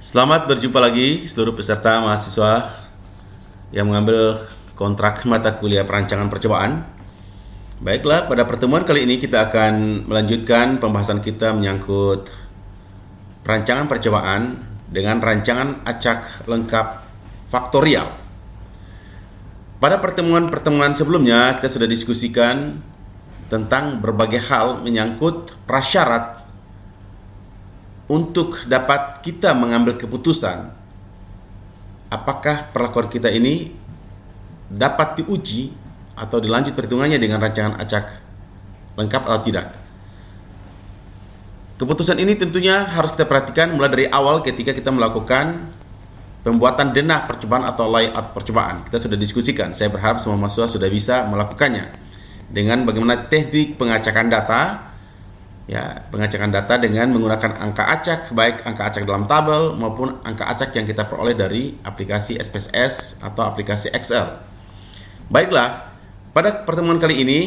Selamat berjumpa lagi seluruh peserta mahasiswa yang mengambil kontrak mata kuliah perancangan percobaan. Baiklah, pada pertemuan kali ini kita akan melanjutkan pembahasan kita menyangkut perancangan percobaan dengan rancangan acak lengkap faktorial. Pada pertemuan-pertemuan sebelumnya kita sudah diskusikan tentang berbagai hal menyangkut prasyarat untuk dapat kita mengambil keputusan apakah perlakuan kita ini dapat diuji atau dilanjut perhitungannya dengan rancangan acak lengkap atau tidak. Keputusan ini tentunya harus kita perhatikan mulai dari awal ketika kita melakukan pembuatan denah percobaan atau layout percobaan. Kita sudah diskusikan, saya berharap semua mahasiswa sudah bisa melakukannya dengan bagaimana teknik pengacakan data. Pengacakan data dengan menggunakan angka acak, baik angka acak dalam tabel maupun angka acak yang kita peroleh dari aplikasi SPSS atau aplikasi Excel. Baiklah, pada pertemuan kali ini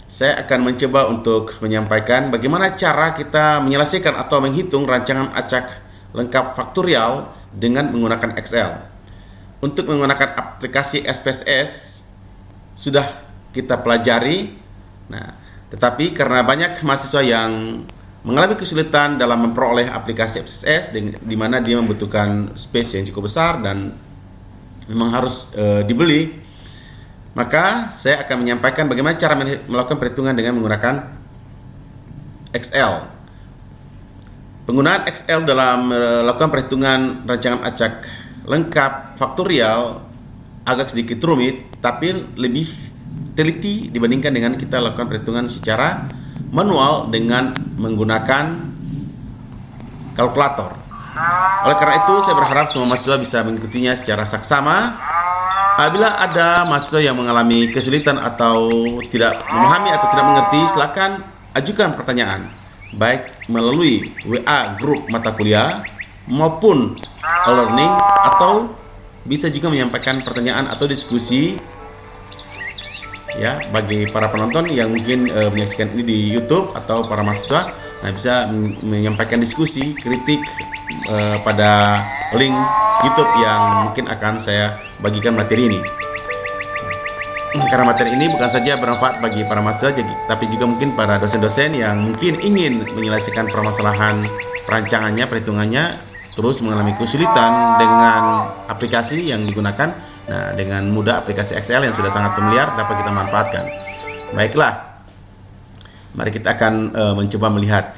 saya akan mencoba untuk menyampaikan bagaimana cara kita menyelesaikan atau menghitung rancangan acak lengkap faktorial dengan menggunakan Excel. Untuk menggunakan aplikasi SPSS sudah kita pelajari. Tetapi karena banyak mahasiswa yang mengalami kesulitan dalam memperoleh aplikasi SPSS di mana dia membutuhkan space yang cukup besar dan memang harus dibeli, maka saya akan menyampaikan bagaimana cara melakukan perhitungan dengan menggunakan Excel. Penggunaan Excel dalam melakukan perhitungan rancangan acak lengkap faktorial agak sedikit rumit, tapi lebih teliti dibandingkan dengan kita lakukan perhitungan secara manual dengan menggunakan kalkulator. Oleh karena itu, saya berharap semua mahasiswa bisa mengikutinya secara saksama. Apabila ada mahasiswa yang mengalami kesulitan atau tidak memahami atau tidak mengerti, silakan ajukan pertanyaan, baik melalui WA grup mata kuliah maupun e-learning, atau bisa juga menyampaikan pertanyaan atau diskusi bagi para penonton yang mungkin menyaksikan ini di YouTube atau para mahasiswa, bisa menyampaikan diskusi, kritik pada link YouTube yang mungkin akan saya bagikan materi ini. Karena materi ini bukan saja bermanfaat bagi para mahasiswa, tapi juga mungkin para dosen-dosen yang mungkin ingin menyelesaikan permasalahan perancangannya, perhitungannya, terus mengalami kesulitan dengan aplikasi yang digunakan. Dengan mudah aplikasi Excel yang sudah sangat familiar dapat kita manfaatkan. Baiklah, mari kita akan mencoba melihat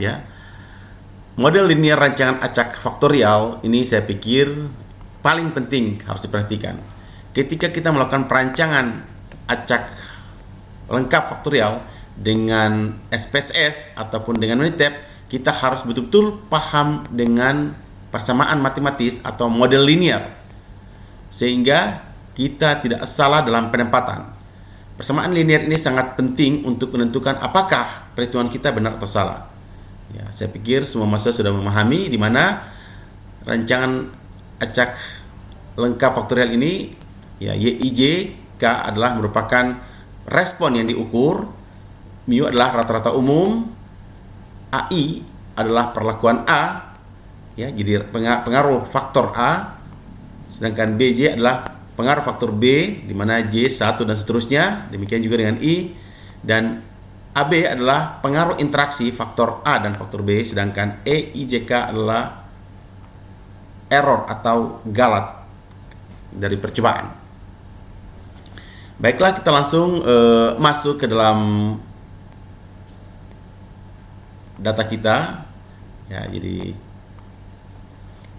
model linear rancangan acak faktorial ini. Saya pikir paling penting harus diperhatikan ketika kita melakukan perancangan acak lengkap faktorial dengan SPSS ataupun dengan Minitab. Kita harus betul-betul paham dengan persamaan matematis atau model linear sehingga kita tidak salah dalam penempatan. Persamaan linear ini sangat penting untuk menentukan apakah perhitungan kita benar atau salah. Saya pikir semua mahasiswa sudah memahami di mana rancangan acak lengkap faktorial ini, YIJ-K adalah merupakan respon yang diukur, mu adalah rata-rata umum, AI adalah perlakuan A, jadi pengaruh faktor A, sedangkan BJ adalah pengaruh faktor B, di mana J 1 dan seterusnya. Demikian juga dengan I, dan AB adalah pengaruh interaksi faktor A dan faktor B, sedangkan EIJK adalah error atau galat dari percobaan. Baiklah, kita langsung masuk ke dalam data kita. Jadi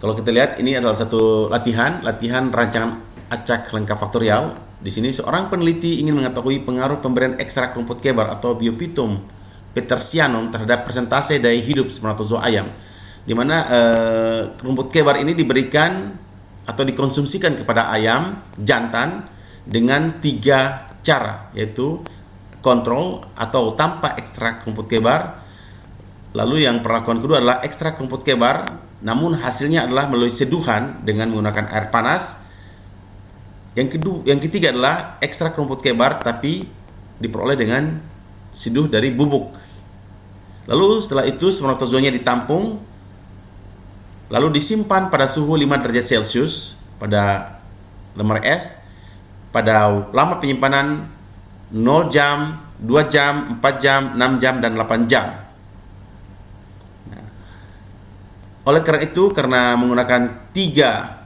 kalau kita lihat ini adalah satu latihan rancangan acak lengkap faktorial. Di sini seorang peneliti ingin mengetahui pengaruh pemberian ekstrak rumput kebar atau Biophytum petersianum terhadap persentase daya hidup spermatozoa ayam, di mana rumput kebar ini diberikan atau dikonsumsikan kepada ayam jantan dengan 3 cara, yaitu kontrol atau tanpa ekstrak rumput kebar. Lalu yang perlakuan kedua adalah ekstrak rumput kebar, namun hasilnya adalah melalui seduhan dengan menggunakan air panas. Yang ketiga adalah ekstrak rumput kebar tapi diperoleh dengan seduh dari bubuk. Lalu setelah itu spermatozoanya ditampung, lalu disimpan pada suhu 5 derajat Celcius pada lemari es pada lama penyimpanan 0 jam, 2 jam, 4 jam, 6 jam, dan 8 jam. Nah, oleh karena itu, karena menggunakan 3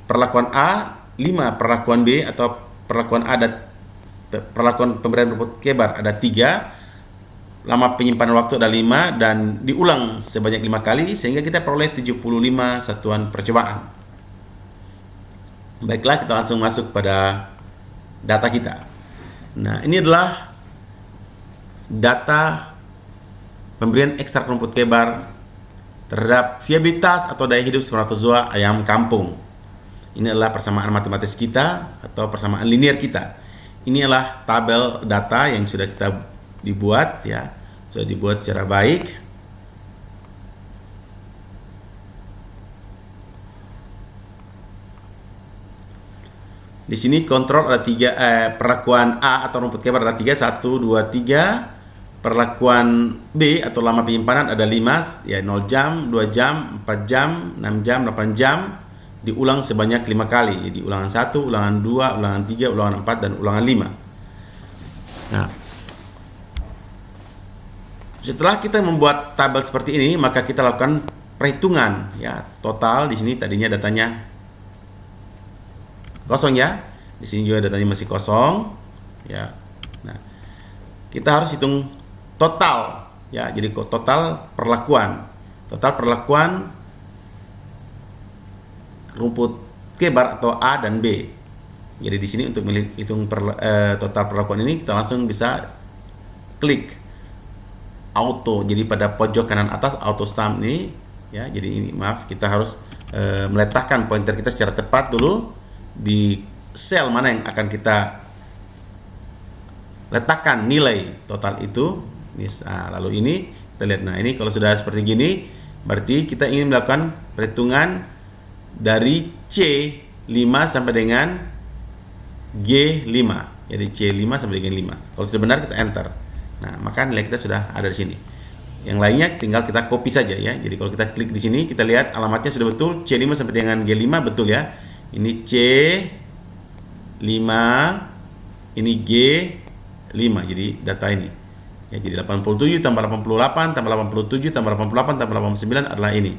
perlakuan A, 5 perlakuan B, atau perlakuan A dan perlakuan pemberian rumput kebar ada 3, lama penyimpanan waktu ada 5, dan diulang sebanyak 5 kali, sehingga kita peroleh 75 satuan percobaan. Baiklah, kita langsung masuk pada data kita. Nah, ini adalah data pemberian ekstrak rumput kebar terhadap viabilitas atau daya hidup spermatozoa ayam kampung. Ini adalah persamaan matematis kita atau persamaan linear kita. Ini adalah tabel data yang sudah kita dibuat, ya, sudah dibuat secara baik. Di sini kontrol ada 3, perlakuan A atau rumput kebar ada 3, 1, 2, 3. Perlakuan B atau lama penyimpanan ada 5, ya 0 jam, 2 jam, 4 jam, 6 jam, 8 jam. Diulang sebanyak 5 kali. Jadi ulangan 1, ulangan 2, ulangan 3, ulangan 4, dan ulangan 5. Nah, setelah kita membuat tabel seperti ini, maka kita lakukan perhitungan, ya, total. Di sini tadinya datanya kosong, ya. Di sini juga datanya masih kosong, ya. Nah, kita harus hitung total, ya. Jadi total perlakuan rumput kebar atau A dan B. Jadi di sini untuk menghitung total perlakuan ini, kita langsung bisa klik auto. Jadi pada pojok kanan atas auto sum ini, ya. Jadi ini, maaf, kita harus meletakkan pointer kita secara tepat dulu di sel mana yang akan kita letakkan nilai total itu. Nah, lalu ini kita lihat. Nah, ini kalau sudah seperti gini, berarti kita ingin melakukan perhitungan dari C5 sampai dengan G5. Jadi C5 sampai dengan 5. Kalau sudah benar, kita enter. Nah, maka nilai kita sudah ada di sini. Yang lainnya tinggal kita copy saja, ya. Jadi kalau kita klik di sini, kita lihat alamatnya sudah betul, C5 sampai dengan G5 betul, ya. Ini C5, ini G5. Jadi data ini, ya, jadi 87 tambah 88 tambah 87 tambah 88 tambah 89 adalah ini.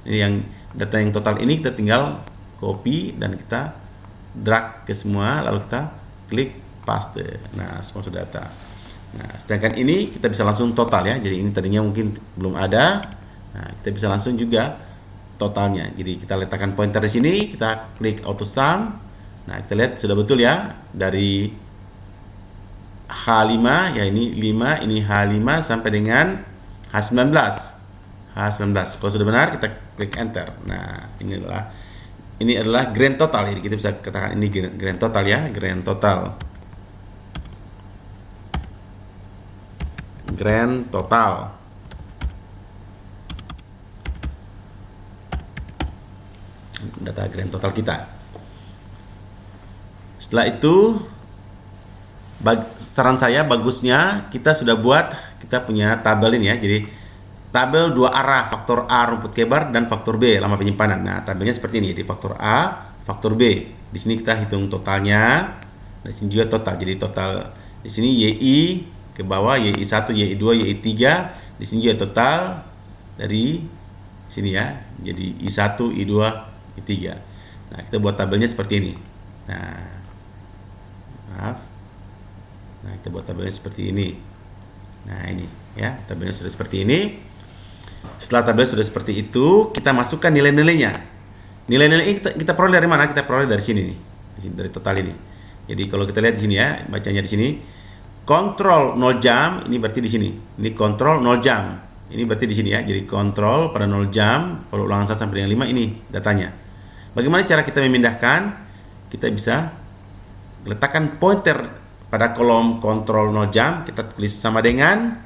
Ini yang data yang total ini kita tinggal copy dan kita drag ke semua, lalu kita klik paste. Nah, semua sudah data. Nah, sedangkan ini kita bisa langsung total, ya. Jadi ini tadinya mungkin belum ada. Nah, kita bisa langsung juga totalnya. Jadi kita letakkan pointer di sini, kita klik auto sum. Nah, kita lihat sudah betul, ya. Dari H5, ya, ini 5, ini H5 sampai dengan H19. Kalau sudah benar, kita klik enter. Nah, ini adalah grand total. Jadi kita bisa katakan ini grand total, ya, grand total. Grand total. Data grand total kita. Setelah itu, saran saya bagusnya kita sudah buat, kita punya tabel ini, ya. Jadi tabel 2 arah, faktor A rumput kebar dan faktor B lama penyimpanan. Nah, tabelnya seperti ini. Di faktor A, faktor B. Di sini kita hitung totalnya. Di sini juga total. Jadi total di sini YI ke bawah, YI1, YI2, YI3. Di sini juga total dari sini, ya. Jadi I1, I2, I3. Nah, kita buat tabelnya seperti ini. Nah, maaf. Nah, kita buat tabelnya seperti ini. Nah, ini, ya, tabelnya sudah seperti ini. Setelah tabel sudah seperti itu, kita masukkan nilai-nilainya. Nilai-nilai ini kita peroleh dari mana? Kita peroleh dari sini nih, dari total ini. Jadi kalau kita lihat di sini, ya, bacanya di sini, kontrol 0 jam, ini berarti di sini. Ini kontrol 0 jam. Ini berarti di sini, ya. Jadi kontrol pada 0 jam, pada ulangan 1 sampai dengan 5, ini datanya. Bagaimana cara kita memindahkan? Kita bisa letakkan pointer pada kolom kontrol 0 jam, kita tulis sama dengan,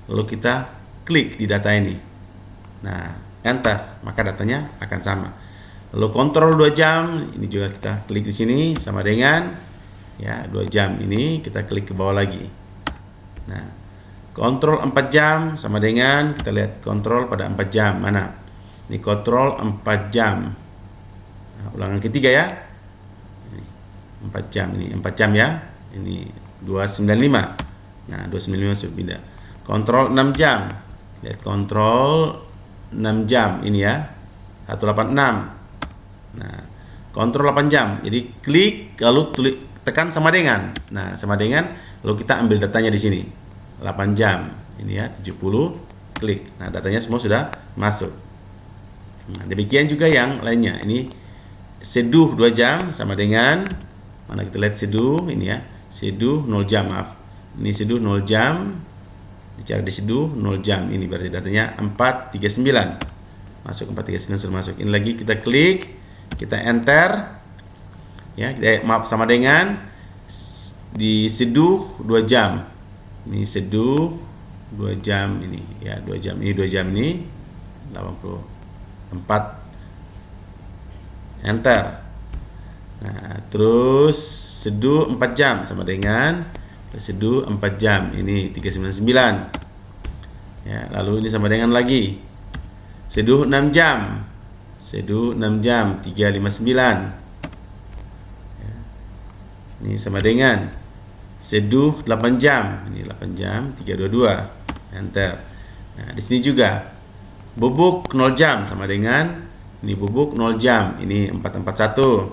lalu kita klik di data ini. Nah, enter, maka datanya akan sama. Lalu kontrol 2 jam, ini juga kita klik di sini sama dengan, ya, 2 jam ini kita klik ke bawah lagi. Nah, Kontrol 4 jam sama dengan, kita lihat kontrol pada 4 jam. Mana? Ini kontrol 4 jam. Nah, ulangan ketiga ya. Ini 4 jam, ini 4 jam ya. Ini 295. Nah, 295 sudah pindah. Kontrol 6 jam. Lihat kontrol 6 jam ini ya. 186. Nah, kontrol 8 jam. Jadi klik lalu tekan sama dengan. Nah, sama dengan lalu kita ambil datanya di sini. 8 jam. Ini ya, 70 klik. Nah, datanya semua sudah masuk. Nah, demikian juga yang lainnya. Ini seduh 2 jam sama dengan, mana kita lihat seduh ini ya. Seduh 0 jam, maaf. Ini seduh 0 jam. Bicara di seduh 0 jam. Ini berarti datanya 439. Masuk 439 sudah masuk. Ini lagi kita klik, kita enter. Ya, kita maaf sama dengan di seduh 2 jam. Ini seduh 2 jam ini ya, 2 jam ini, 2 jam ini 84. Enter. Nah, terus seduh 4 jam sama dengan seduh 4 jam. Ini 399. Ya, lalu ini sama dengan lagi seduh 6 jam. Seduh 6 jam 359. Ya. Ini sama dengan seduh 8 jam. Ini 8 jam 322. Enter. Nah, di sini juga bubuk 0 jam sama dengan ini bubuk 0 jam. Ini 441.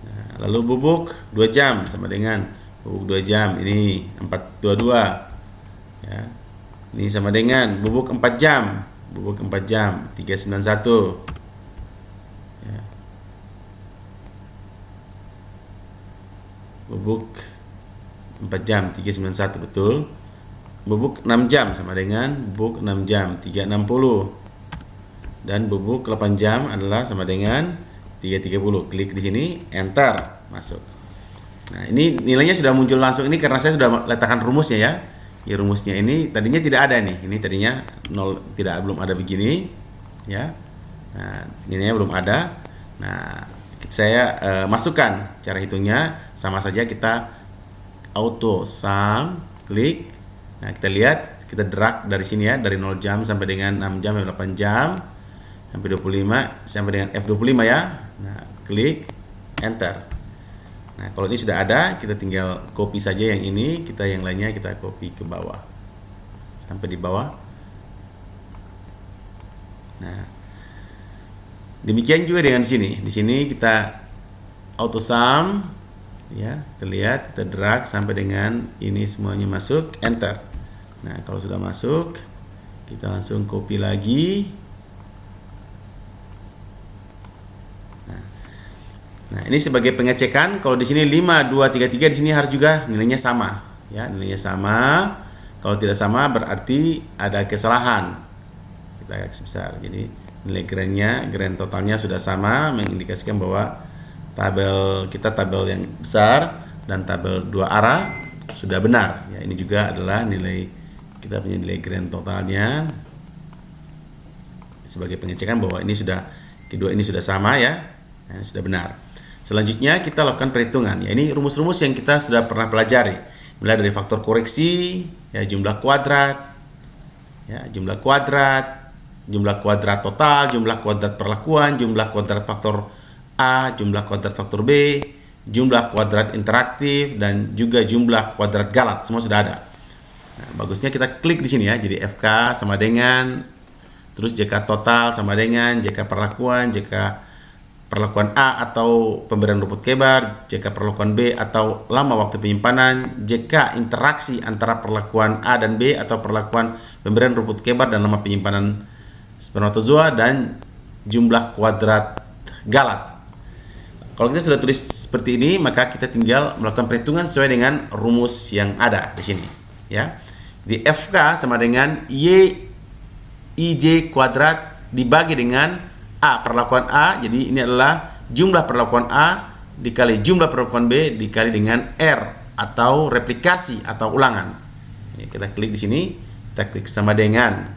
Nah, lalu bubuk 2 jam sama dengan bubuk 2 jam. Ini 422. Ya. Ini sama dengan bubuk 4 jam. Bubuk 4 jam 391. Ya. Bubuk 4 jam 391 betul. Bubuk 6 jam sama dengan bubuk 6 jam 360. Dan bubuk 8 jam adalah sama dengan 330. Klik di sini, enter, masuk. Nah, ini nilainya sudah muncul langsung ini karena saya sudah letakkan rumusnya ya. Ya, rumusnya ini tadinya tidak ada nih. Ini tadinya 0, belum ada begini ya. Nah, nilainya belum ada. Nah, saya masukkan cara hitungnya sama saja, kita auto sum, klik. Nah, kita lihat, kita drag dari sini ya, dari 0 jam sampai dengan 6 jam sampai 8 jam sampai 25 sampai dengan F25 ya. Nah, klik enter. Nah, kalau ini sudah ada, kita tinggal copy saja yang ini, kita yang lainnya kita copy ke bawah. Sampai di bawah. Nah, demikian juga dengan di sini. Di sini kita auto sum ya, kita lihat, kita drag sampai dengan ini semuanya masuk, enter. Nah, kalau sudah masuk, kita langsung copy lagi. Nah, ini sebagai pengecekan. Kalau di sini 5, 2, 3, 3, di sini harus juga nilainya sama. Ya, nilainya sama. Kalau tidak sama berarti ada kesalahan. Kita X besar. Jadi nilai grand totalnya sudah sama, mengindikasikan bahwa tabel kita tabel yang besar dan tabel dua arah sudah benar. Ya, ini juga adalah nilai, kita punya nilai grand totalnya sebagai pengecekan bahwa ini sudah, kedua ini sudah sama ya. Nah, sudah benar. Selanjutnya kita lakukan perhitungan. Ya, ini rumus-rumus yang kita sudah pernah pelajari. Mulai dari faktor koreksi, ya, jumlah kuadrat, jumlah kuadrat total, jumlah kuadrat perlakuan, jumlah kuadrat faktor A, jumlah kuadrat faktor B, jumlah kuadrat interaktif, dan juga jumlah kuadrat galat. Semua sudah ada. Nah, bagusnya kita klik di sini ya. Jadi FK sama dengan, terus JK total sama dengan JK perlakuan, JK perlakuan A atau pemberian rumput kebar, JK perlakuan B atau lama waktu penyimpanan, JK interaksi antara perlakuan A dan B atau perlakuan pemberian rumput kebar dan lama penyimpanan spermatozoa, dan jumlah kuadrat galat. Kalau kita sudah tulis seperti ini, maka kita tinggal melakukan perhitungan sesuai dengan rumus yang ada di sini, ya. Di FK sama dengan YIJ kuadrat dibagi dengan A, perlakuan A. Jadi ini adalah jumlah perlakuan A dikali jumlah perlakuan B dikali dengan R atau replikasi atau ulangan. Ya, kita klik di sini, kita klik sama dengan,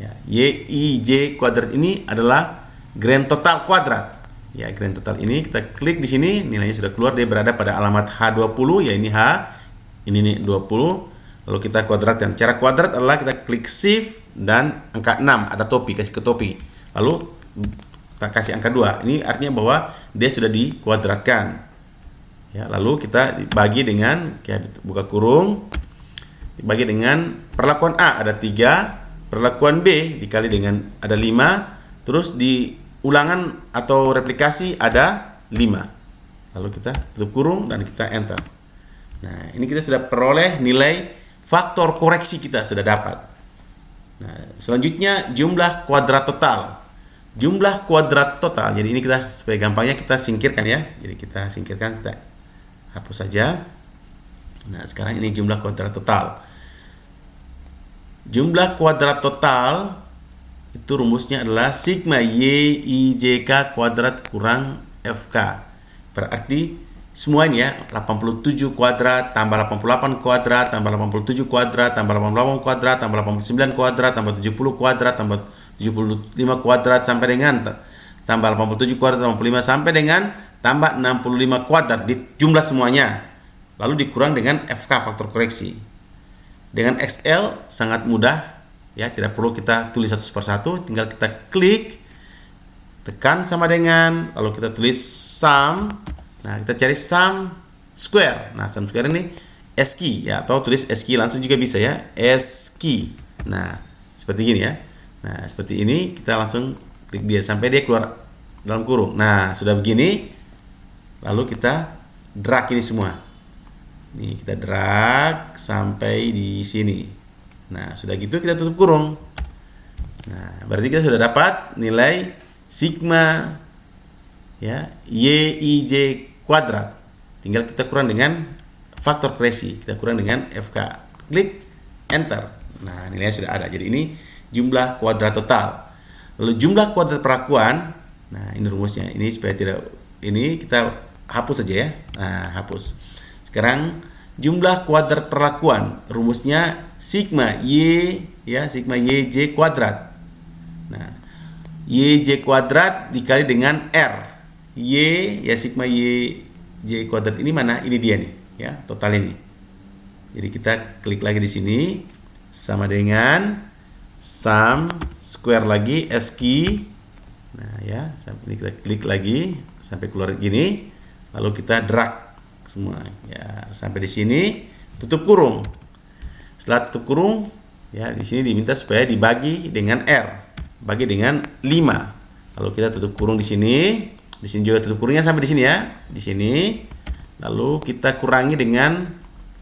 ya, YIJ kuadrat ini adalah grand total kuadrat. Ya, grand total ini kita klik di sini, nilainya sudah keluar, dia berada pada alamat H20, ya ini H, ini nih 20. lalu kita kuadratkan. Cara kuadrat adalah kita klik shift dan angka 6, ada topi, kasih ke topi. Lalu kita kasih angka 2. Ini artinya bahwa dia sudah dikuadratkan. Ya, lalu kita bagi dengan buka kurung, dibagi dengan perlakuan A ada 3, perlakuan B dikali dengan ada 5, terus di ulangan atau replikasi ada 5. Lalu kita tutup kurung dan kita enter. Nah, ini kita sudah peroleh nilai faktor koreksi, kita sudah dapat. Nah, selanjutnya jumlah kuadrat total. Jumlah kuadrat total. Jadi ini kita supaya gampangnya kita singkirkan ya. Jadi kita singkirkan, kita hapus saja. Nah, sekarang ini jumlah kuadrat total. Jumlah kuadrat total itu rumusnya adalah sigma Y I J K kuadrat kurang FK. Berarti semua ini ya, 87 kuadrat tambah 88 kuadrat tambah 87 kuadrat tambah 88 kuadrat tambah 89 kuadrat tambah 70 kuadrat tambah 75 kuadrat sampai dengan tambah 87 kuadrat tambah 55 sampai dengan tambah 65 kuadrat, jumlah semuanya. Lalu dikurang dengan FK faktor koreksi. Dengan Excel sangat mudah ya, tidak perlu kita tulis satu persatu, tinggal kita klik, tekan sama dengan, lalu kita tulis sum. Nah, kita cari sum square. Nah, sum square ini ASCII ya, atau tulis ASCII langsung juga bisa ya, ASCII. Nah, seperti gini ya. Nah, seperti ini kita langsung klik dia sampai dia keluar dalam kurung. Nah, sudah begini. Lalu kita drag ini semua. Nih, kita drag sampai di sini. Nah, sudah gitu kita tutup kurung. Nah, berarti kita sudah dapat nilai sigma ya Y I J kuadrat. Tinggal kita kurang dengan faktor koreksi, kita kurang dengan FK. Klik enter. Nah, nilainya sudah ada. Jadi ini jumlah kuadrat total. Lalu jumlah kuadrat perlakuan. Nah, ini rumusnya. Ini supaya tidak, ini kita hapus saja ya. Nah, hapus. Sekarang jumlah kuadrat perlakuan. Rumusnya sigma Y ya, sigma YJ kuadrat. Nah, YJ kuadrat dikali dengan R. Y ya, sigma Y J kuadrat ini mana? Ini dia nih ya, total ini. Jadi kita klik lagi di sini sama dengan sum square lagi ASCII. Nah ya, sampai ini kita klik lagi sampai keluar gini, lalu kita drag semua ya sampai di sini, tutup kurung. Setelah tutup kurung ya, di sini diminta supaya dibagi dengan R, bagi dengan 5. Lalu kita tutup kurung di sini. Di sini juga tutup kurungnya sampai di sini ya. Di sini. Lalu kita kurangi dengan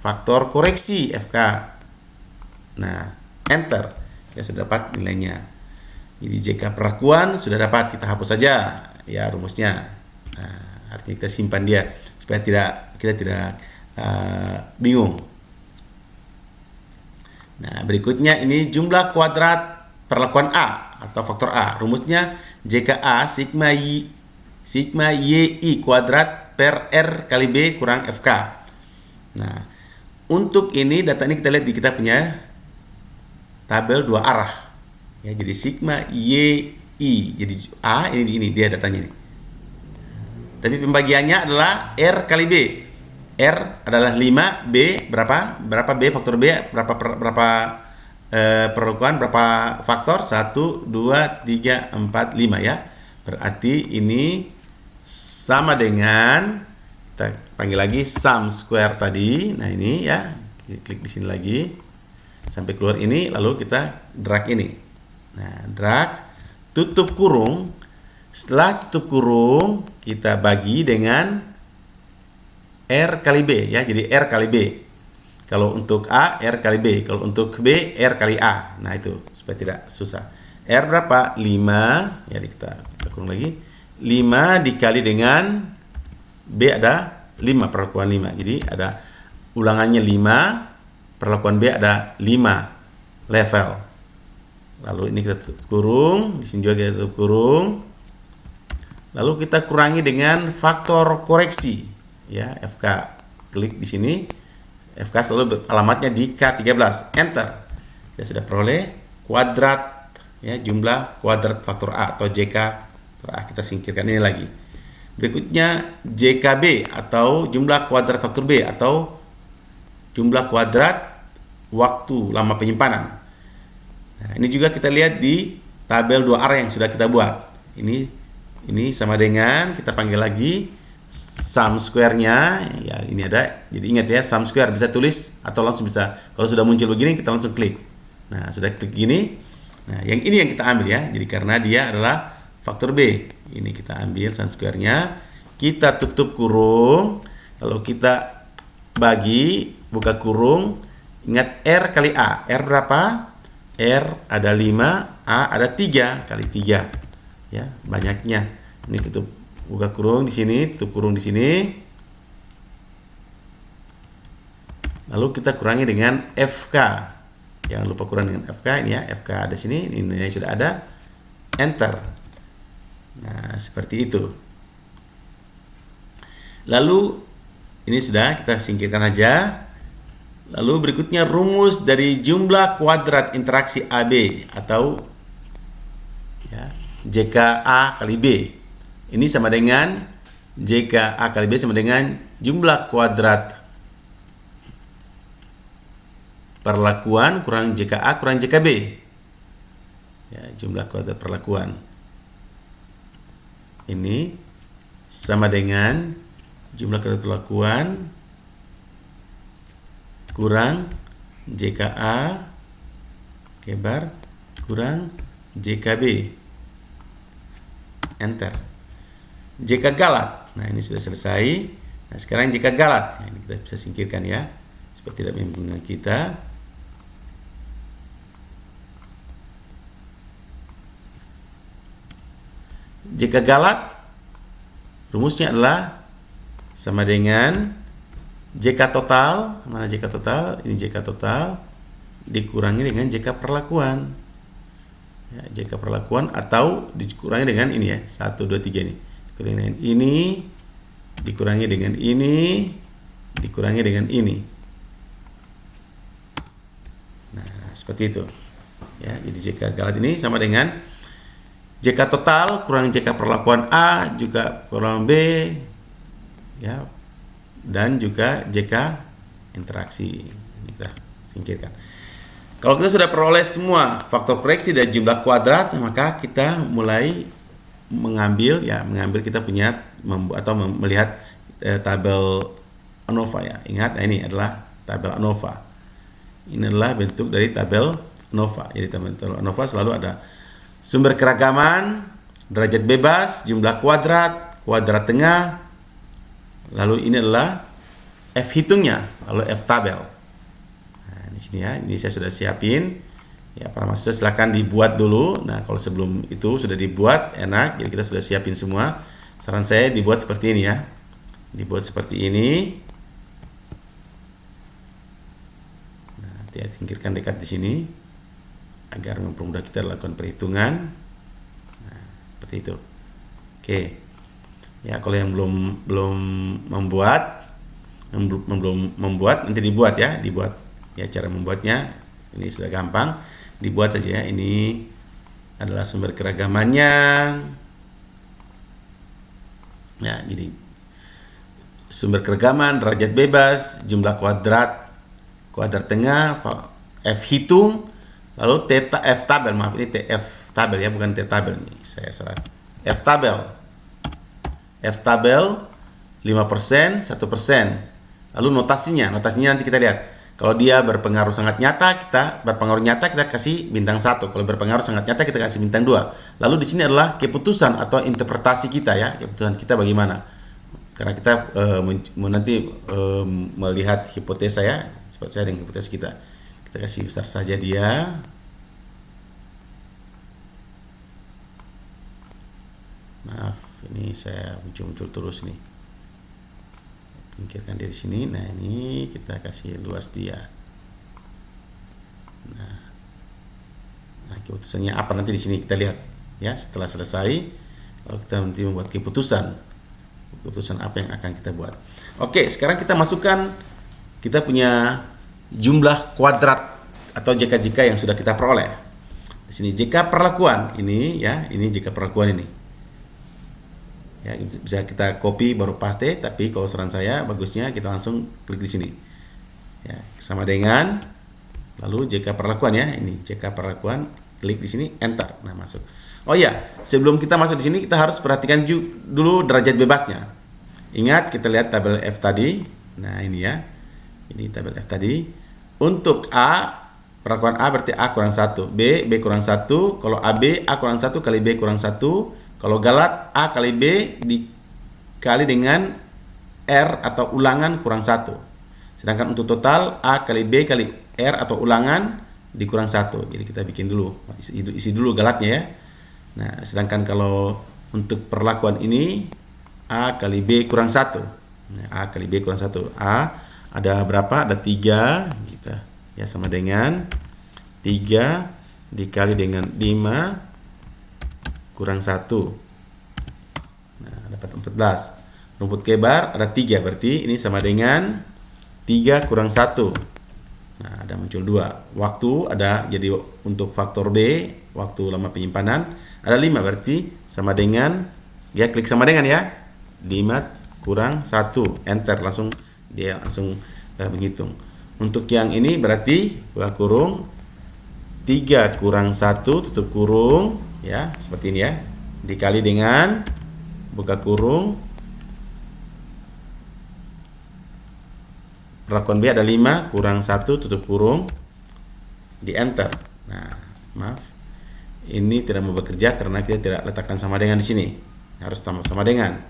faktor koreksi FK. Nah, enter. Kita sudah dapat nilainya. Jadi JK perlakuan sudah dapat, kita hapus saja ya rumusnya. Nah, artinya kita simpan dia supaya kita tidak bingung. Nah, berikutnya ini jumlah kuadrat perlakuan A atau faktor A. Rumusnya JKA sigma YI kuadrat per R kali B kurang FK. Nah, untuk ini data ini kita lihat di kita punya tabel 2 arah. Ya, jadi sigma YI. Jadi A ini dia datanya nih. Tapi pembagiannya adalah R kali B. R adalah 5, B berapa? Berapa B faktor B? Berapa perlakuan, berapa faktor? 1, 2, 3, 4, 5 ya. Berarti ini sama dengan, kita panggil lagi sum square tadi. Nah, ini ya, klik di sini lagi sampai keluar ini, lalu kita drag ini. Nah, drag, tutup kurung. Setelah tutup kurung, kita bagi dengan R kali B ya. Jadi R kali B. Kalau untuk A, R kali B. Kalau untuk B, R kali A. Nah, itu supaya tidak susah. R berapa? 5. Ya, kita kurung lagi. 5 dikali dengan B ada 5, perlakuan 5. Jadi ada ulangannya 5, perlakuan B ada 5 level. Lalu ini kita tutup kurung, di sini juga kita tutup kurung. Lalu kita kurangi dengan faktor koreksi ya, FK. Klik di sini. FK selalu alamatnya di K13. Enter. Kita sudah peroleh kuadrat ya, jumlah kuadrat faktor A atau JK. Kita singkirkan ini lagi. Berikutnya JKB atau jumlah kuadrat faktor B atau jumlah kuadrat waktu lama penyimpanan. Nah, ini juga kita lihat di tabel 2R yang sudah kita buat. Ini sama dengan kita panggil lagi sum square-nya. Ya, ini ada. Jadi ingat ya, sum square bisa tulis atau langsung bisa. Kalau sudah muncul begini kita langsung klik. Nah, sudah klik gini. Nah, yang ini yang kita ambil ya. Jadi karena dia adalah faktor B. Ini kita ambil sum square-nya. Kita tutup kurung. Kalau kita bagi, buka kurung. Ingat R kali A. R berapa? R ada 5, A ada 3 kali 3. Ya, banyaknya. Ini tutup, buka kurung di sini, tutup kurung di sini. Lalu kita kurangi dengan FK. Jangan lupa kurang dengan FK ini ya. FK ada sini, ini sudah ada. Enter. Nah, seperti itu. Lalu ini sudah kita singkirkan aja. Lalu berikutnya rumus dari jumlah kuadrat interaksi AB atau ya, JKA kali B. Ini sama dengan JKA kali B sama dengan jumlah kuadrat perlakuan kurang JKA kurang JKB. Ya, jumlah kuadrat perlakuan. Ini sama dengan jumlah kuadrat perlakuan kurang JKA kebar kurang JKB. Enter. JK galat. Nah, ini sudah selesai. Nah, sekarang JK galat. Nah, ini kita bisa singkirkan ya. Supaya tidak membingungkan kita. JK galat rumusnya adalah sama dengan JK total, mana JK total? Ini JK total dikurangi dengan JK perlakuan. Ya, JK perlakuan atau dikurangi dengan ini ya, 1, 2, 3 ini. Dikurangi dengan ini, dikurangi dengan ini, dikurangi dengan ini. Nah, seperti itu. Ya, jadi JK galat ini sama dengan JK total kurang JK perlakuan A juga kurang B, ya, dan juga JK interaksi. Ini kita singkirkan. Kalau kita sudah peroleh semua faktor koreksi dan jumlah kuadrat, maka kita mulai mengambil kita punya atau melihat tabel ANOVA ya. Ingat, ini adalah tabel ANOVA. Ini adalah bentuk dari tabel ANOVA. Jadi tabel ANOVA selalu ada sumber keragaman, derajat bebas, jumlah kuadrat, kuadrat tengah. Lalu ini adalah F hitungnya, lalu F tabel. Nah, di sini ya, ini saya sudah siapin. Ya, para mahasiswa silakan dibuat dulu. Nah, kalau sebelum itu sudah dibuat, enak. Jadi kita sudah siapin semua. Saran saya dibuat seperti ini ya. Dibuat seperti ini. Nah, kita singkirkan dekat di sini agar mempermudah kita lakukan perhitungan. Nah, seperti itu. Oke. Ya, kalau yang belum membuat nanti dibuat ya, ya. Cara membuatnya ini sudah gampang, dibuat saja ya. Ini adalah sumber keragamannya ya. Jadi sumber keragaman, derajat bebas, jumlah kuadrat tengah, F hitung, lalu F tabel, maaf ini F tabel ya, bukan T tabel nih, saya salah. F tabel 5%, 1%. Lalu notasinya nanti kita lihat. Kalau dia berpengaruh sangat nyata, kita kasih bintang 1. Kalau berpengaruh sangat nyata, kita kasih bintang 2. Lalu di sini adalah keputusan atau interpretasi kita ya. Keputusan kita bagaimana? Karena kita nanti melihat hipotesa ya, seperti saya dengan hipotesa kita. Kita kasih besar saja dia. Maaf, ini saya muncul terus nih. Singkirkan dia di sini. Nah, ini kita kasih luas dia. Nah, keputusannya apa nanti di sini kita lihat ya. Setelah selesai, kalau kita nanti membuat keputusan apa yang akan kita buat. Oke, sekarang kita masukkan, kita punya jumlah kuadrat atau JK yang sudah kita peroleh. Di sini JK perlakuan ini ya, ini JK perlakuan ini. Ya, bisa kita copy baru paste, tapi kalau saran saya bagusnya kita langsung klik di sini. Ya, sama dengan lalu JK perlakuan ya, ini JK perlakuan, klik di sini, enter. Nah, masuk. Oh iya, sebelum kita masuk di sini kita harus perhatikan dulu derajat bebasnya. Ingat, kita lihat tabel F tadi. Nah, ini ya. Ini tabel F tadi. Untuk A, perlakuan A berarti A kurang 1, B kurang 1, kalau AB, A kurang 1 kali B kurang 1, kalau galat, A kali B dikali dengan R atau ulangan kurang 1. Sedangkan untuk total, A kali B kali R atau ulangan dikurang 1. Jadi kita bikin dulu, isi dulu galatnya ya. Nah, sedangkan kalau untuk perlakuan ini, A kali B kurang 1. Nah, A kali B kurang 1. A ada berapa? Ada 3 gitu. Ya, sama dengan 3 dikali dengan 5 kurang 1. Nah, dapat 14. Rumput kebar ada 3, berarti ini sama dengan 3 kurang 1. Nah, ada muncul 2. Waktu ada, jadi untuk faktor B, waktu lama penyimpanan, ada 5, berarti sama dengan, ya klik sama dengan ya, 5 kurang 1. Enter, langsung dia langsung menghitung. Untuk yang ini berarti buka kurung 3 kurang 1 tutup kurung ya, seperti ini ya, dikali dengan buka kurung perlakuan B ada 5 kurang 1 tutup kurung, di enter. Nah, maaf, ini tidak mau bekerja karena kita tidak letakkan sama dengan di sini, harus tambah sama dengan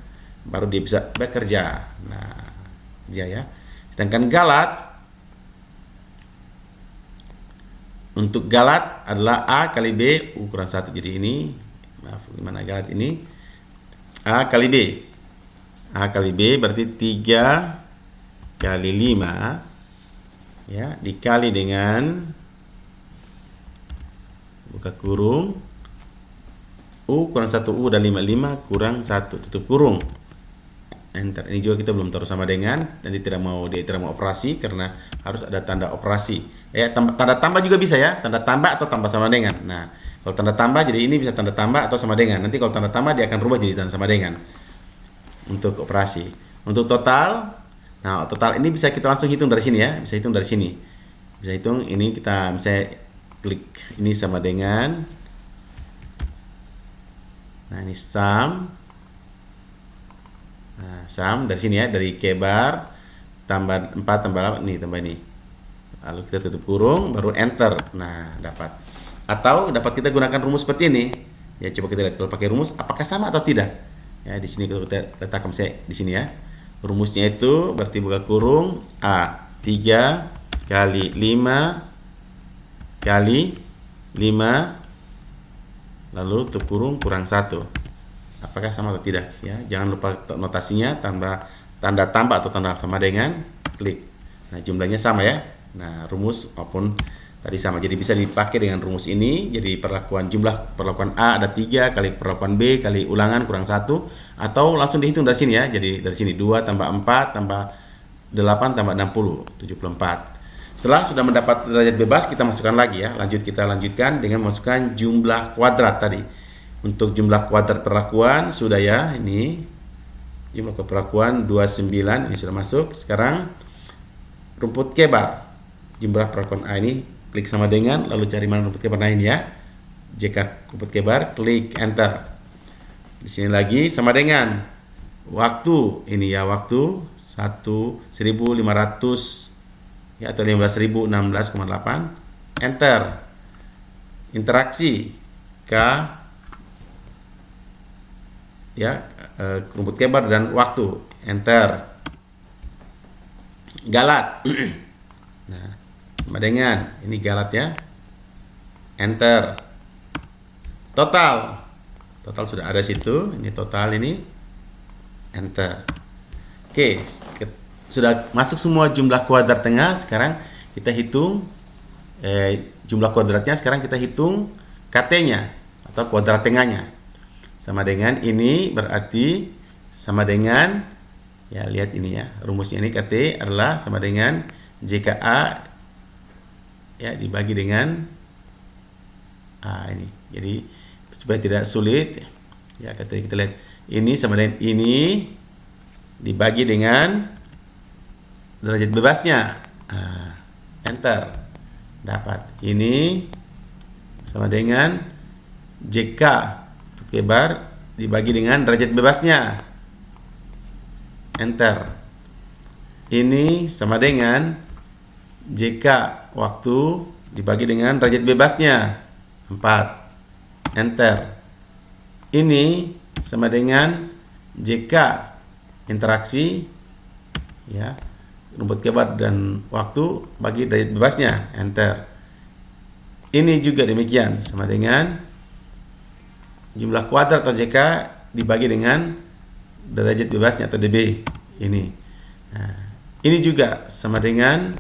baru dia bisa bekerja. Nah, kerja ya. Sedangkan galat, untuk galat adalah A kali B ukuran 1. Jadi ini, maaf, gimana galat ini? A kali B. A kali B berarti 3 kali 5 ya, dikali dengan buka kurung U kurang 1, U dan 5 kurang 1 tutup kurung, enter. Ini juga kita belum taruh sama dengan, nanti dia tidak mau operasi karena harus ada tanda operasi. Ya, tanda tambah juga bisa ya, tanda tambah atau tambah sama dengan. Nah, kalau tanda tambah jadi ini bisa tanda tambah atau sama dengan. Nanti kalau tanda tambah dia akan rubah jadi tanda sama dengan untuk operasi. Untuk total, nah total ini bisa kita langsung hitung dari sini ya, bisa hitung dari sini. Bisa hitung ini, kita bisa klik ini sama dengan. Nah, ini sum. Nah, sum dari sini ya, dari kebar tambah 4 tambah 8 nih, tambah ini. Lalu kita tutup kurung baru enter. Nah, dapat. Atau dapat kita gunakan rumus seperti ini. Ya, coba kita lihat kalau pakai rumus apakah sama atau tidak. Ya, di sini kalau kita letakkan saya di sini ya. Rumusnya itu berarti buka kurung A 3 kali 5 kali 5 lalu tutup kurung kurang 1. Apakah sama atau tidak ya? Jangan lupa notasinya, tanda tambah atau tanda sama dengan, klik. Nah, jumlahnya sama ya. Nah, rumus maupun tadi sama. Jadi bisa dipakai dengan rumus ini. Jadi jumlah perlakuan A ada 3 kali perlakuan B kali ulangan kurang 1, atau langsung dihitung dari sini ya. Jadi dari sini 2 tambah 4 tambah 8 tambah 60, 74. Setelah sudah mendapat derajat bebas, kita masukkan lagi ya. Kita lanjutkan dengan memasukkan jumlah kuadrat tadi. Untuk jumlah kuadrat perlakuan sudah ya, ini jumlah perlakuan 29 ini sudah masuk. Sekarang rumput kebar, jumlah perlakuan A ini klik sama dengan, lalu cari mana rumput kebar lain ya. JK rumput kebar, klik enter. Di sini lagi sama dengan waktu, ini ya waktu 1500 ya, atau 15.016,8, enter. Interaksi K ya, rumput kebar dan waktu, enter. Galat nah, sama dengan ini galat ya, enter. Total sudah ada situ, ini total, ini enter. Oke, sudah masuk semua jumlah kuadrat tengah. Sekarang kita hitung jumlah kuadratnya. Sekarang kita hitung KT-nya atau kuadrat tengahnya. Sama dengan ini berarti sama dengan, ya lihat ini ya, rumusnya ini KT adalah sama dengan JKA ya dibagi dengan A ini. Jadi supaya tidak sulit ya, KT kita lihat ini sama dengan ini dibagi dengan derajat bebasnya. Enter. dapat. Ini sama dengan JK bar dibagi dengan derajat bebasnya. Enter. Ini sama dengan JK waktu dibagi dengan derajat bebasnya 4. Enter. Ini sama dengan JK interaksi ya rumput kebar dan waktu bagi derajat bebasnya. Enter. Ini juga demikian sama dengan jumlah kuadrat atau JK dibagi dengan derajat bebasnya atau dB. Ini. Nah, ini juga sama dengan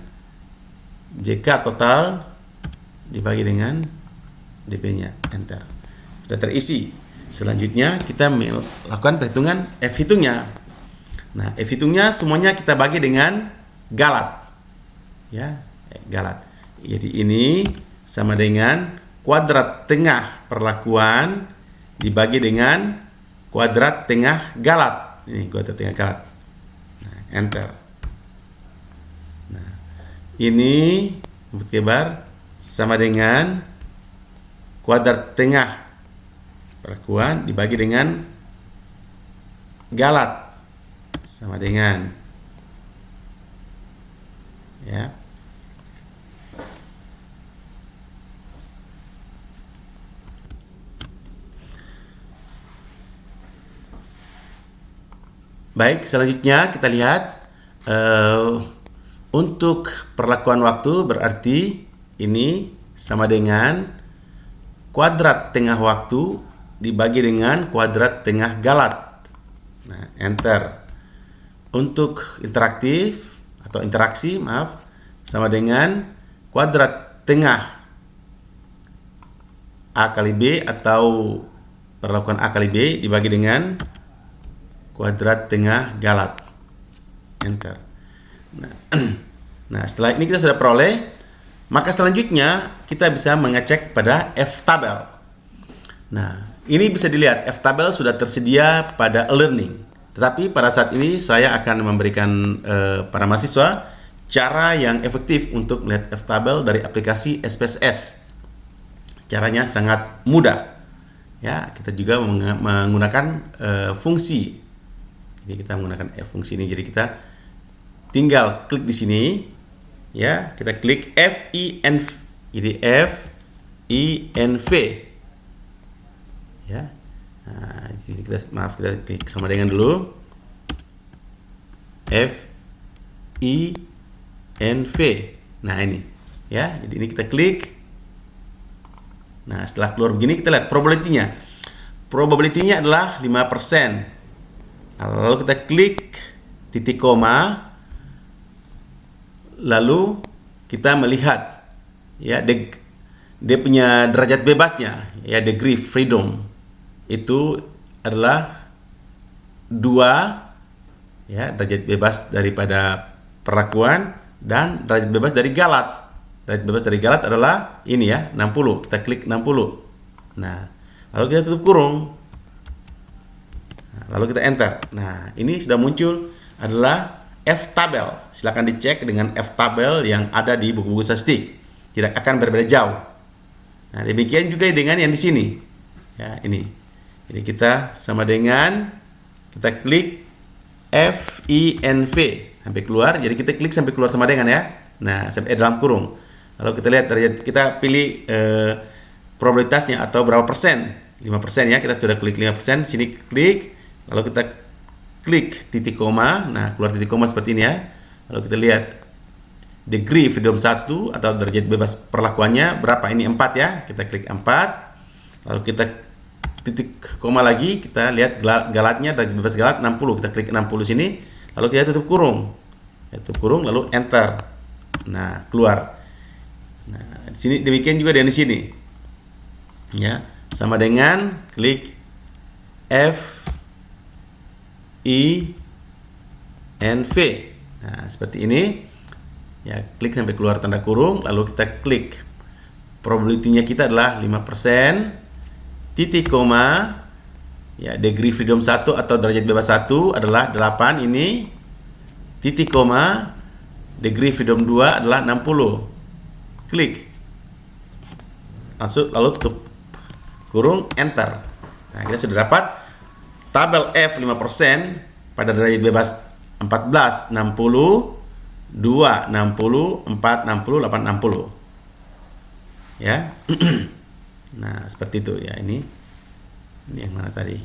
JK total dibagi dengan dB-nya. Enter. Sudah terisi. Selanjutnya kita melakukan perhitungan F hitungnya. Nah, F hitungnya semuanya kita bagi dengan galat. Ya, galat. Jadi ini sama dengan kuadrat tengah perlakuan dibagi dengan kuadrat tengah galat. Ini kuadrat tengah galat. Nah, enter. Nah, ini rumput kebar sama dengan kuadrat tengah perlakuan dibagi dengan galat. Sama dengan ya. Baik, selanjutnya kita lihat untuk perlakuan waktu berarti ini sama dengan kuadrat tengah waktu dibagi dengan kuadrat tengah galat. Nah, enter. Untuk interaktif atau interaksi, sama dengan kuadrat tengah A kali B atau perlakuan A kali B dibagi dengan kuadrat tengah galat. Enter. Nah, setelah ini kita sudah peroleh, maka selanjutnya kita bisa mengecek pada F-tabel. Nah, ini bisa dilihat F-tabel sudah tersedia pada e-learning. Tetapi pada saat ini saya akan memberikan para mahasiswa cara yang efektif untuk melihat F-tabel dari aplikasi SPSS. Caranya sangat mudah. Ya, kita juga menggunakan fungsi. Jadi kita menggunakan fungsi ini. Jadi kita tinggal klik di sini, ya, kita klik FINV. Jadi FINV, ya. Nah, jadi kita klik sama dengan dulu FINV. Nah, ini, ya. Jadi ini kita klik. Nah, setelah keluar begini kita lihat probability-nya. Probability-nya adalah 5%. Lalu kita klik titik koma, lalu kita melihat ya dia punya derajat bebasnya, ya degree freedom itu adalah 2, ya derajat bebas daripada perlakuan dan derajat bebas dari galat. Derajat bebas dari galat adalah ini ya 60. Kita klik 60. Nah, lalu kita tutup kurung. Lalu kita enter. Nah, ini sudah muncul adalah F-tabel. Silakan dicek dengan F-tabel yang ada di buku-buku statistik. Tidak akan berbeda jauh. Nah, demikian juga dengan yang di sini. Ya, ini. Jadi kita sama dengan kita klik FINV sampai keluar. Jadi kita klik sampai keluar sama dengan ya. Nah, sampai dalam kurung. Lalu kita lihat derajat, kita pilih probabilitasnya atau berapa persen. 5% ya. Kita sudah klik 5%. Sini klik. Lalu kita klik titik koma. Nah, keluar titik koma seperti ini ya. Lalu kita lihat degree freedom 1 atau derajat bebas perlakuannya berapa? Ini 4 ya. Kita klik 4. Lalu kita titik koma lagi, kita lihat galatnya, derajat bebas galat 60. Kita klik 60 sini. Lalu kita tutup kurung. Tutup kurung lalu enter. Nah, keluar. Nah, di sini demikian juga di sini. Ya, sama dengan klik FINV. Nah, seperti ini. Ya, klik sampai keluar tanda kurung, lalu kita klik. Probability-nya kita adalah 5%, titik koma, ya, degree freedom 1 atau derajat bebas 1 adalah 8 ini, titik koma, degree freedom 2 adalah 60. Klik. lalu tutup kurung, enter. Nah, kita sudah dapat tabel F 5% pada derajat bebas 14, 60, 2, 60, 4, 60, 8, 60. Ya. Nah, seperti itu ya. Ini yang mana tadi?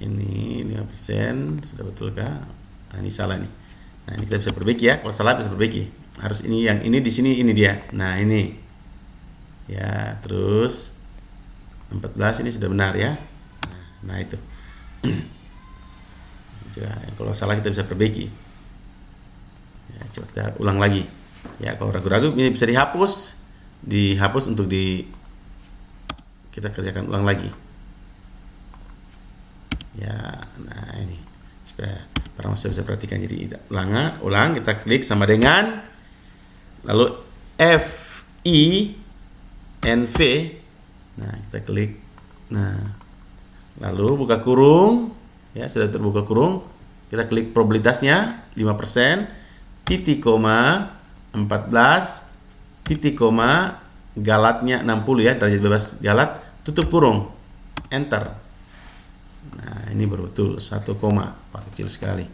Ini 5%, sudah betulkah? Nah, ini salah nih. Nah, ini kita bisa perbaiki ya. Kalau salah bisa perbaiki. Harus ini, yang ini di sini, ini dia. Nah, ini. Ya, terus 14 ini sudah benar ya. Nah, itu. Ya, kalau salah kita bisa perbaiki. Ya, coba kita ulang lagi. Ya, kalau ragu-ragu ini bisa dihapus untuk kita kerjakan ulang lagi. Ya, nah ini supaya para mahasiswa bisa perhatikan. Jadi ulang, kita klik sama dengan lalu F I N V. Nah, kita klik. Nah, lalu buka kurung. Ya, sudah terbuka kurung. Kita klik probabilitasnya 5%, titik koma 14, titik koma galatnya 60 ya, derajat bebas galat, tutup kurung, enter. Nah, ini baru betul 1 koma, kecil sekali.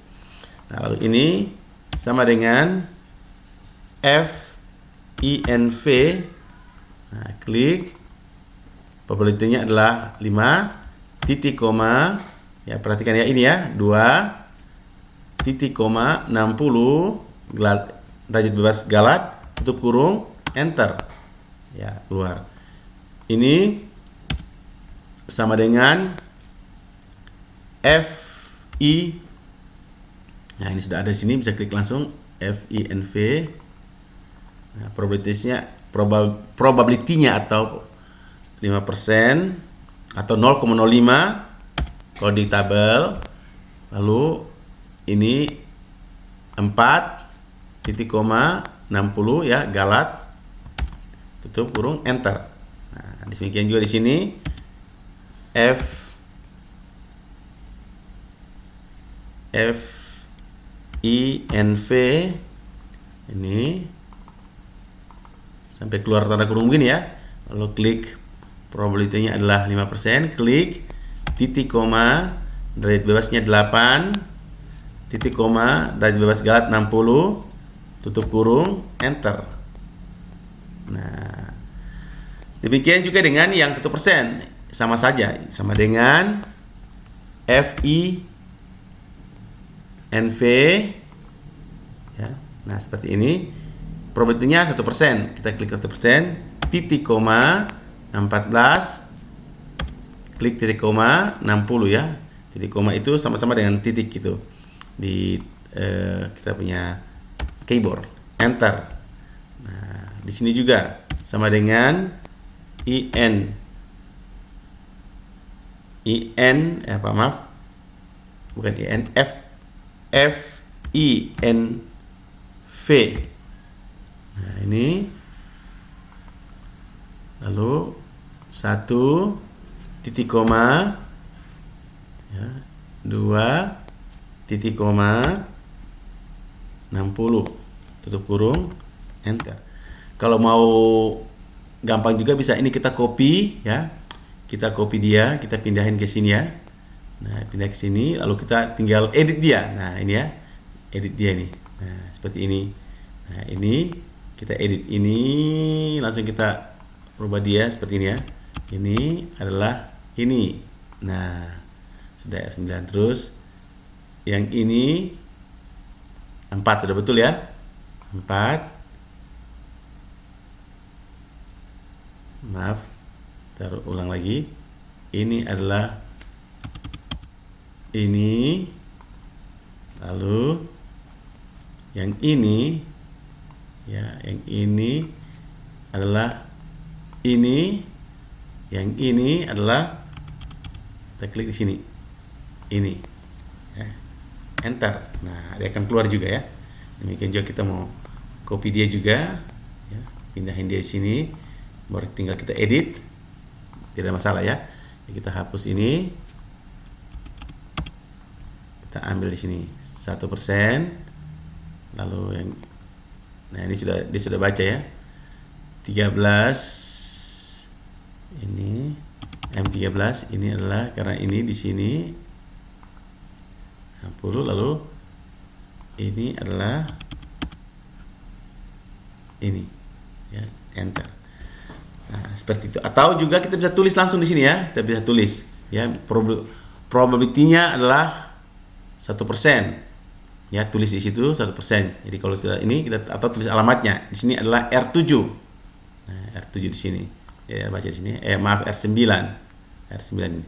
Nah, lalu ini sama dengan F I N V. Nah, klik, probabilitasnya adalah 5, titik koma, ya perhatikan ya, ini ya 2, titik koma 60 derajat bebas galat, tutup kurung, enter. Ya, keluar. Ini sama dengan FI. Nah, ini sudah ada di sini, bisa klik langsung FINV. Nah, probability-nya atau 5% atau 0,05 kalau di tabel. Lalu ini 4,60 ya, galat, tutup kurung, enter. Nah, demikian juga di sini FINV ini sampai keluar tanda kurung begini ya. Lalu klik, probability-nya adalah 5%, klik, titik koma, derajat bebasnya 8, titik koma, derajat bebas galat 60, tutup kurung, enter. Nah, demikian juga dengan yang 1%, sama saja, sama dengan FINV ya. Nah, seperti ini. Probability-nya 1%. Kita klik 1%, titik koma 14, klik titik koma 60 ya. Titik koma itu sama-sama dengan titik gitu di kita punya keyboard, enter. Nah, di sini juga sama dengan FINV. Nah, ini lalu 1 titik koma ya, 2 titik koma 60, tutup kurung, enter. Kalau mau gampang juga bisa ini kita copy ya. Kita copy dia, kita pindahin ke sini ya. Nah, pindah ke sini, lalu kita tinggal edit dia. Nah, ini ya, edit dia nih. Nah, seperti ini. Nah, ini kita edit ini, langsung kita rubah dia seperti ini ya. Ini adalah ini. Nah, sudah R9, terus yang ini 4, sudah betul ya. 4. Maaf, taruh ulang lagi. Ini adalah ini, lalu yang ini ya, yang ini adalah ini, yang ini adalah, kita klik di sini ini ya, enter. Nah, dia akan keluar juga ya. Demikian juga kita mau copy dia juga ya, pindahin dia di sini, baru tinggal kita edit, tidak ada masalah ya. Jadi kita hapus ini, kita ambil di sini 1%, Lalu yang nah ini dia sudah baca ya. 13 ini M13 ini adalah karena ini di sini 60, lalu ini adalah ini ya, enter. Nah, seperti itu. Atau juga kita bisa tulis langsung di sini ya. Kita bisa tulis ya, probability-nya adalah 1%. Ya, tulis di situ 1%. Jadi kalau sudah ini kita atau tulis alamatnya. Di sini adalah R7. Nah, R7 di sini. Ya, baca di sini. Maaf, R9. R9 ini.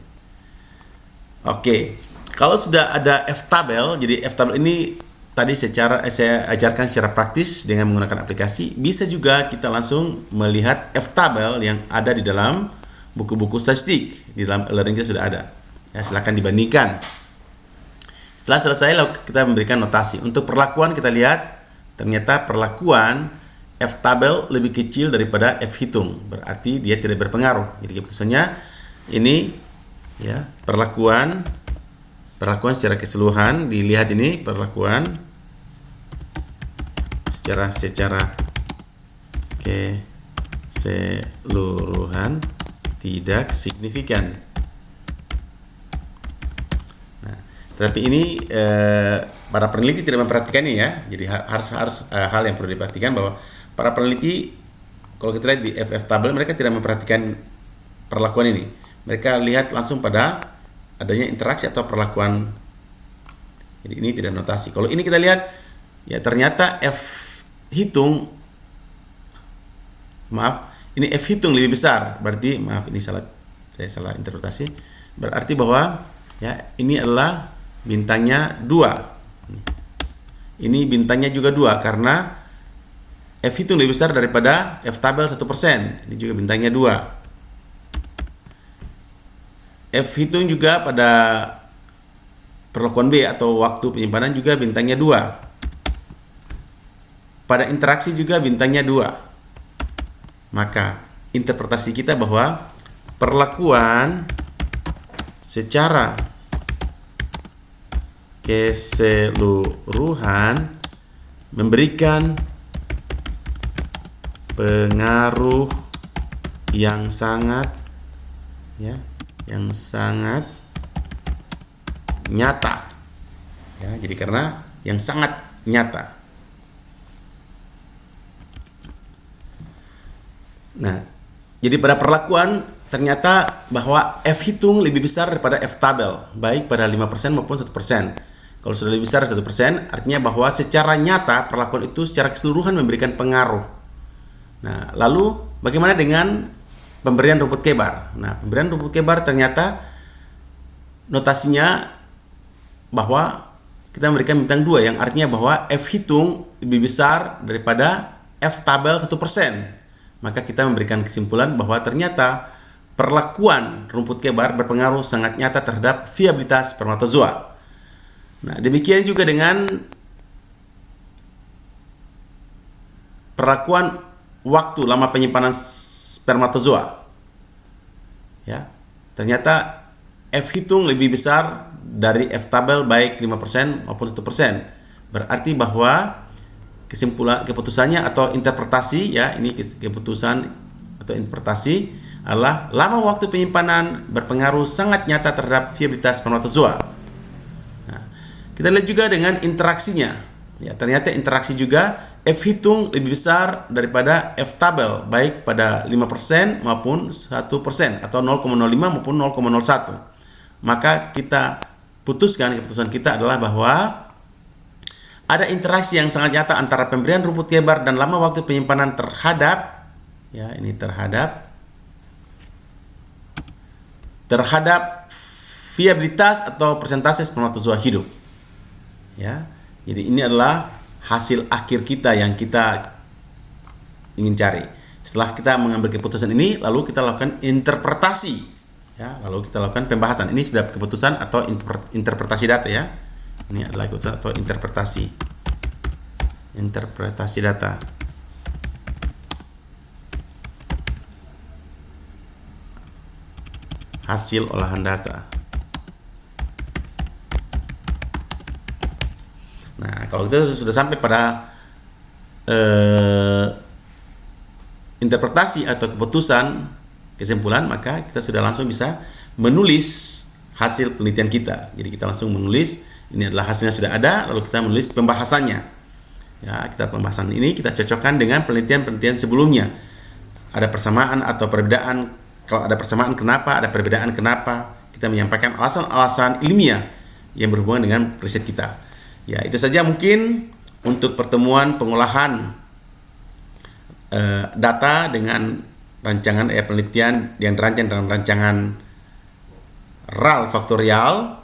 Oke. Kalau sudah ada F-tabel, jadi F-tabel ini tadi saya ajarkan secara praktis dengan menggunakan aplikasi. Bisa juga kita langsung melihat F-tabel yang ada di dalam buku-buku statistik. Di dalam e-learning kita sudah ada. Ya, silakan dibandingkan. Setelah selesai, kita memberikan notasi. Untuk perlakuan kita lihat, ternyata perlakuan F-tabel lebih kecil daripada F-hitung. Berarti dia tidak berpengaruh. Jadi keputusannya ini ya, perlakuan secara keseluruhan. Dilihat ini perlakuan secara keseluruhan tidak signifikan. Nah, tapi ini para peneliti tidak memperhatikannya ya. Jadi harus hal yang perlu diperhatikan bahwa para peneliti kalau kita lihat di F-tabel mereka tidak memperhatikan perlakuan ini. Mereka lihat langsung pada adanya interaksi atau perlakuan. Jadi ini tidak notasi. Kalau ini kita lihat ya, ternyata F-hitung ini F-hitung lebih besar. Berarti ini saya salah interpretasi. Berarti bahwa ya ini adalah bintangnya 2. Ini bintangnya juga 2 karena F-hitung lebih besar daripada F-tabel 1%. Ini juga bintangnya 2. F-hitung juga pada perlakuan B atau waktu penyimpanan juga bintangnya 2. Pada interaksi juga bintangnya 2. Maka interpretasi kita bahwa perlakuan secara keseluruhan memberikan pengaruh yang sangat nyata ya. Jadi karena yang sangat nyata. Nah, jadi pada perlakuan ternyata bahwa F-hitung lebih besar daripada F-tabel, baik pada 5% maupun 1%. Kalau sudah lebih besar 1%, artinya bahwa secara nyata perlakuan itu secara keseluruhan memberikan pengaruh. Nah, lalu bagaimana dengan pemberian rumput K-bar? Nah, pemberian rumput K-bar ternyata notasinya bahwa kita memberikan bintang 2, yang artinya bahwa F-hitung lebih besar daripada F-tabel 1%. Maka kita memberikan kesimpulan bahwa ternyata perlakuan rumput K-bar berpengaruh sangat nyata terhadap viabilitas spermatozoa. Nah, demikian juga dengan perlakuan waktu lama penyimpanan spermatozoa. Ya, ternyata F-hitung lebih besar dari F-tabel baik 5% maupun 1%. Berarti bahwa keputusannya atau interpretasi ya, ini keputusan atau interpretasi adalah lama waktu penyimpanan berpengaruh sangat nyata terhadap viabilitas spermatozoa. Nah, kita lihat juga dengan interaksinya. Ya, ternyata interaksi juga F-hitung lebih besar daripada F-tabel baik pada 5% maupun 1% atau 0,05 maupun 0,01. Maka keputusan kita adalah bahwa ada interaksi yang sangat nyata antara pemberian rumput K-bar dan lama waktu penyimpanan terhadap ya, ini terhadap viabilitas atau persentase spermatozoa hidup. Ya. Jadi ini adalah hasil akhir kita yang kita ingin cari. Setelah kita mengambil keputusan ini, lalu kita lakukan interpretasi. Ya, lalu kita lakukan pembahasan. Ini sudah keputusan atau interpretasi data ya. Ini adalah keputusan atau interpretasi data. Hasil olahan data. Nah, kalau kita sudah sampai pada interpretasi atau keputusan, kesimpulan, maka kita sudah langsung bisa menulis hasil penelitian kita. Jadi kita langsung menulis, ini adalah hasilnya sudah ada, lalu kita menulis pembahasannya. Ya, kita pembahasan ini kita cocokkan dengan penelitian-penelitian sebelumnya. Ada persamaan atau perbedaan. Kalau ada persamaan kenapa, ada perbedaan kenapa. Kita menyampaikan alasan-alasan ilmiah yang berhubungan dengan riset kita. Ya, itu saja mungkin untuk pertemuan pengolahan data dengan rancangan penelitian yang dirancang dalam rancangan RAL faktorial